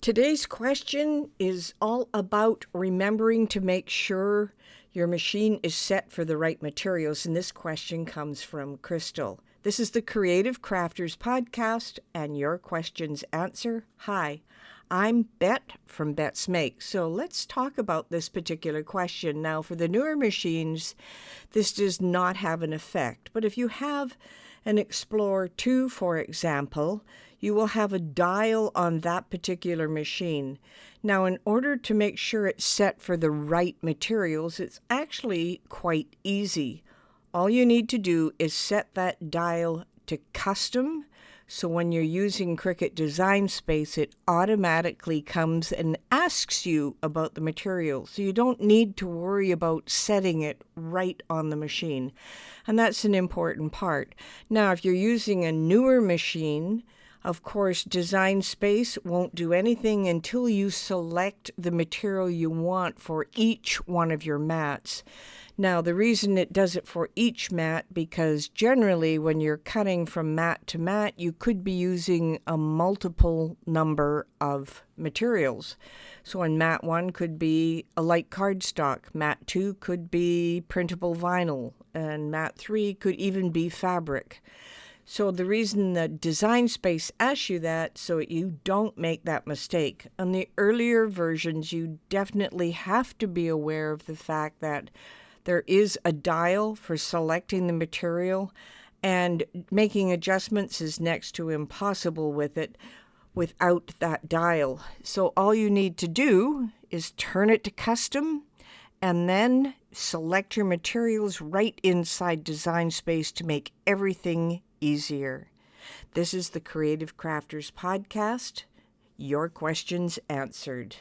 Today's question is all about remembering to make sure your machine is set for the right materials, and this question comes from Crystal. This is the Creative Crafters podcast and your questions answer. Hi, I'm Bette from Bette's Make. So let's talk about this particular question. Now, for the newer machines, this does not have an effect, but if you have an Explorer 2, for example, you will have a dial on that particular machine. Now, in order to make sure it's set for the right materials, it's actually quite easy. All you need to do is set that dial to custom. So when you're using Cricut Design Space, it automatically comes and asks you about the material. So you don't need to worry about setting it right on the machine. And that's an important part. Now, if you're using a newer machine, of course, Design Space won't do anything until you select the material you want for each one of your mats. Now, the reason it does it for each mat, because generally when you're cutting from mat to mat, you could be using a multiple number of materials. So on mat 1 could be a light cardstock, mat 2 could be printable vinyl, and mat 3 could even be fabric. So the reason that Design Space asks you that, so you don't make that mistake. On the earlier versions, you definitely have to be aware of the fact that there is a dial for selecting the material, and making adjustments is next to impossible with it without that dial. So all you need to do is turn it to custom and then select your materials right inside Design Space to make everything easier. This is the Creative Crafters podcast. Your questions answered.